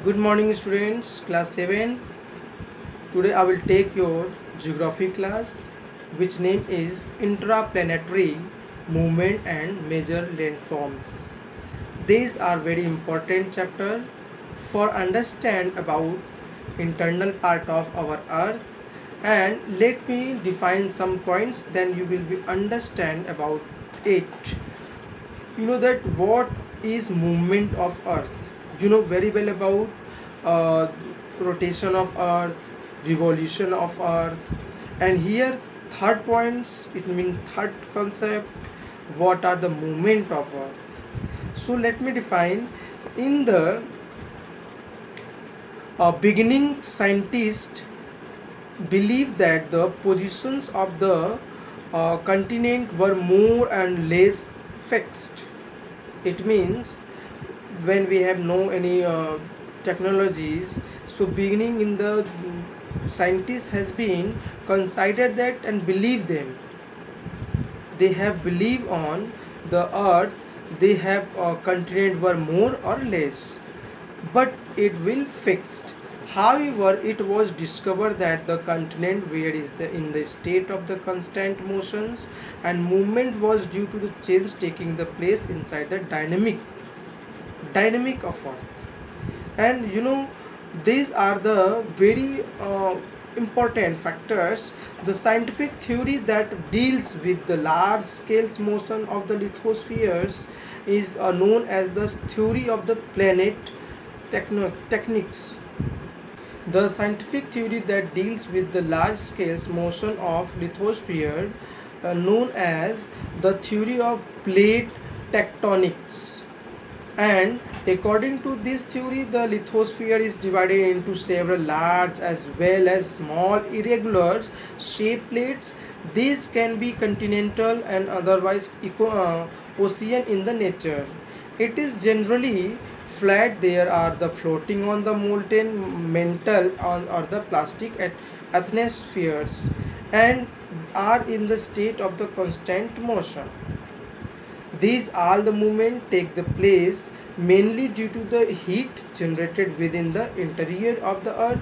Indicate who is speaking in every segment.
Speaker 1: Good morning students, class 7. Today I will take your geography class which name is Intraplanetary Movement and Major Landforms. These are very important chapter for understand about internal part of our earth, and let me define some points, then you will be understand about it. You know that what is movement of earth, you know very well about uh, rotation of earth, revolution of earth, and here third points, it means third concept, what are the movement of earth. So let me define. In the beginning, scientists believe that the positions of the continent were more and less fixed. It means when we have no any technologies, so beginning in the scientist has been considered that and believe them. They have believed on the earth, they have continent were more or less, but it will fixed. However, it was discovered that the continent where is the in the state of the constant motions, and movement was due to the change taking the place inside the dynamic of earth. And you know, these are the very important factors. The scientific theory that deals with the large scale motion of the lithospheres is known as the theory of the planet techniques. The scientific theory that deals with the large scale motion of lithosphere known as the theory of plate tectonics. And according to this theory, the lithosphere is divided into several large as well as small irregular shaped plates. These can be continental and otherwise ocean in the nature. It is generally flat. There are the floating on the molten metal on or the plastic at atmospheres, and are in the state of the constant motion. These all the movement take the place mainly due to the heat generated within the interior of the earth.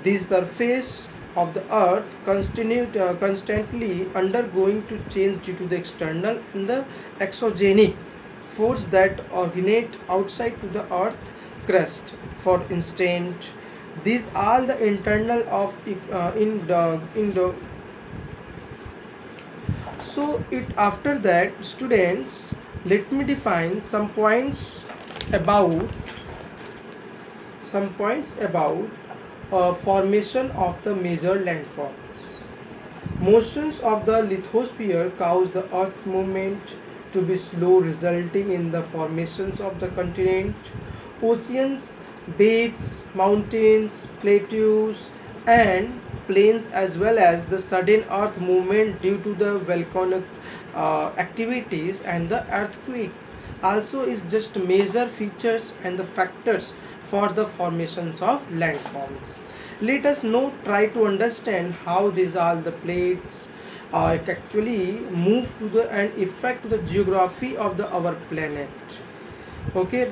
Speaker 1: The surface of the earth constantly undergoing to change due to the external and the exogenic force that originate outside to the earth crust. For instance, these are the internal of in the so it after that students, let me define about some points about formation of the major landforms. Motions of the lithosphere cause the earth's movement to be slow, resulting in the formations of the continent, oceans, beds, mountains, plateaus, and plains, as well as the sudden earth movement due to the volcanic activities and the earthquake. Also, is just major features and the factors for the formations of landforms. Let us now try to understand how these all the plates actually move to the and affect the geography of the our planet. Okay.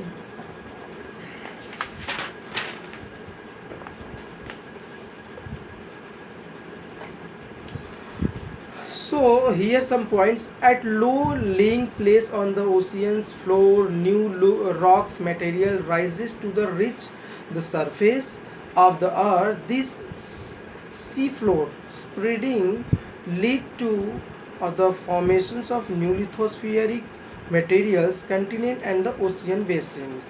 Speaker 1: So here some points. At low laying place on the ocean's floor, new rocks material rises to the reach the surface of the earth. This seafloor spreading lead to the formations of new lithospheric materials, continent and the ocean basins.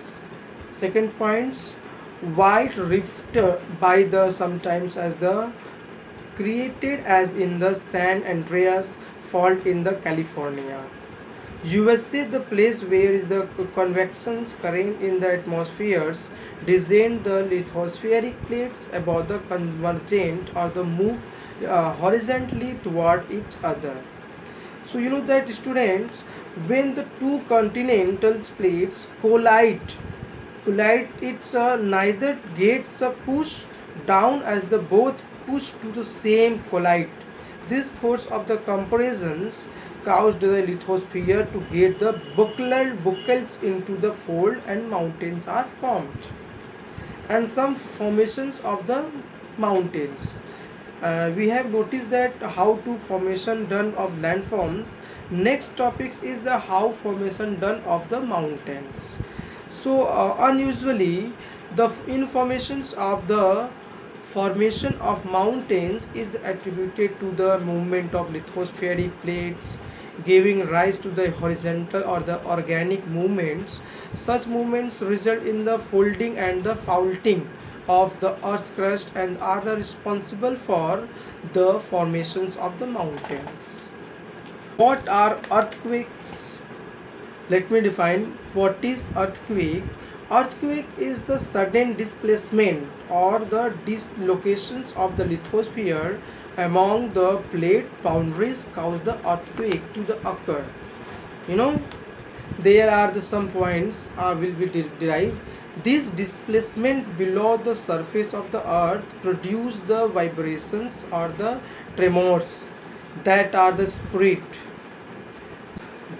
Speaker 1: Second points, white rift by the sometimes as the created as in the San Andreas Fault in the California. USA, the place where is the convection current in the atmospheres descend the lithospheric plates above the convergent or the move horizontally toward each other. So you know that students, when the two continental plates collide, it's neither gets a push down as the both push to the same collide. This force of the comparisons caused the lithosphere to get the buckles into the fold and mountains are formed. and some formations of the mountains. We have noticed that how to formation done of landforms. Next topics is the how formation done of the mountains. So unusually the informations of the formation of mountains is attributed to the movement of lithospheric plates giving rise to the horizontal or the organic movements. Such movements result in the folding and the faulting of the earth crust and are the responsible for the formations of the mountains. What are earthquakes? Let me define what is earthquake. Earthquake is the sudden displacement or the dislocations of the lithosphere among the plate boundaries cause the earthquake to the occur. You know, there are the some points will be derived. This displacement below the surface of the earth produce the vibrations or the tremors that are the spread.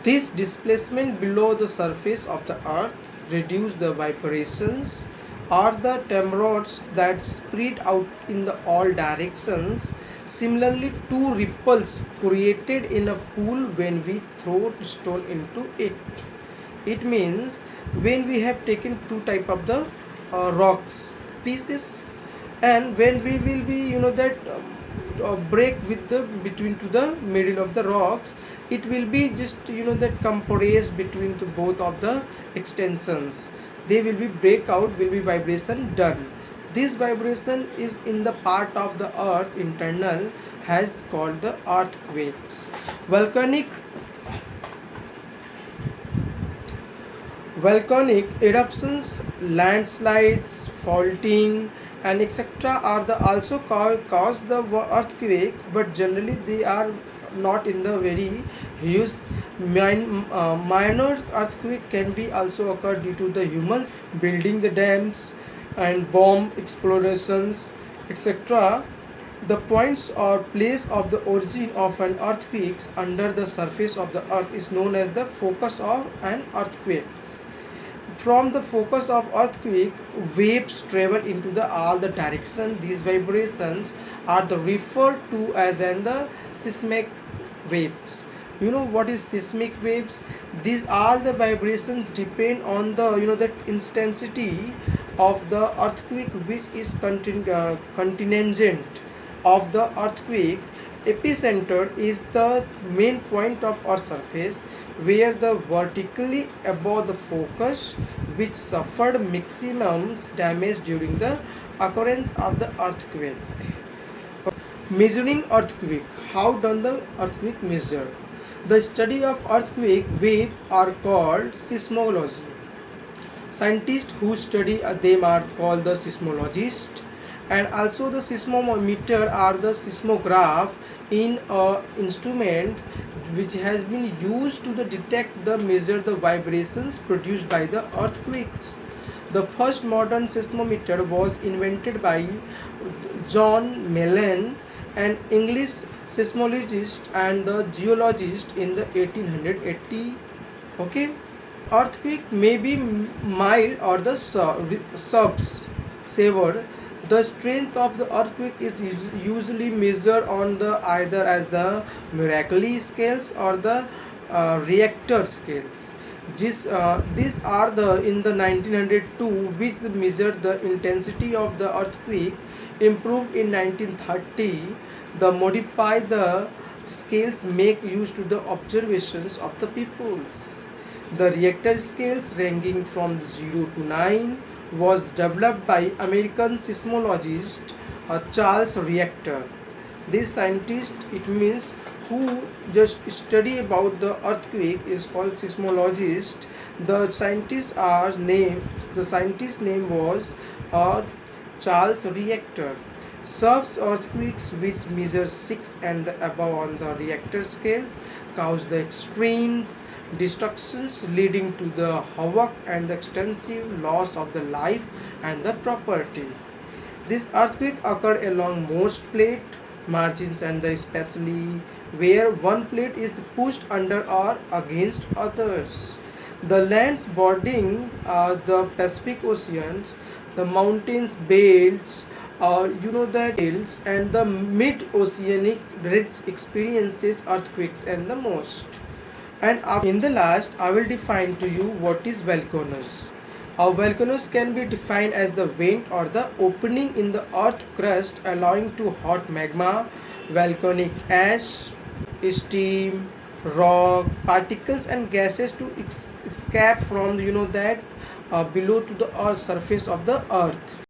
Speaker 1: This displacement below the surface of the earth reduce the vibrations or the tremors that spread out in the all directions. Similarly, two ripples created in a pool when we throw stone into it. It means when we have taken two type of the rocks pieces, and when we will be that break with the between to the middle of the rocks, it will be just that compressed between the both of the extensions. They will be break out, will be vibration done. This vibration is in the part of the earth internal has called the earthquakes. Volcanic eruptions, landslides, faulting, and etc. are the also cause the earthquakes, but generally they are not in the very huge. Minor earthquake can be also occur due to the humans building the dams and bomb explosions, etc. The points or place of the origin of an earthquake under the surface of the earth is known as the focus of an earthquake. From the focus of earthquake, waves travel into the all the direction. These vibrations are the referred to as in the seismic waves. You know what is seismic waves? These all the vibrations depend on the that intensity of the earthquake, which is contingent of the earthquake. Epicenter is the main point of Earth's surface where the vertically above the focus which suffered maximum damage during the occurrence of the earthquake. Measuring earthquake. How done the earthquake measure? The study of earthquake wave are called seismology. Scientists who study them are called the seismologists, and also the seismometer are the seismograph in a instrument which has been used to detect the measure the vibrations produced by the earthquakes. The first modern seismometer was invented by John Mellon, an English seismologist and the geologist in the 1880. Okay, earthquake may be mild or the severed. The strength of the earthquake is usually measured on the either as the Mercalli scales or the Richter scales. These are the in the 1902 which measured the intensity of the earthquake. Improved in 1930, the modify the scales make use to the observations of the peoples. The Richter scales ranging from 0 to 9 was developed by American seismologist Charles Richter. This scientist, it means who just study about the earthquake, is called seismologist. The scientist's name was Charles Richter. Such earthquakes which measure 6 and above on the Richter scales cause the extremes destructions leading to the havoc and the extensive loss of the life and the property. This earthquake occur along most plate margins and especially where one plate is pushed under or against others. The lands bordering the Pacific Oceans, the mountains belts, hills, and the mid-oceanic ridge experiences earthquakes and the most. And in the last, I will define to you what is volcanoes. Volcanoes can be defined as the vent or the opening in the earth crust allowing to hot magma, volcanic ash, steam, rock, particles and gases to escape from that below to the earth surface of the earth.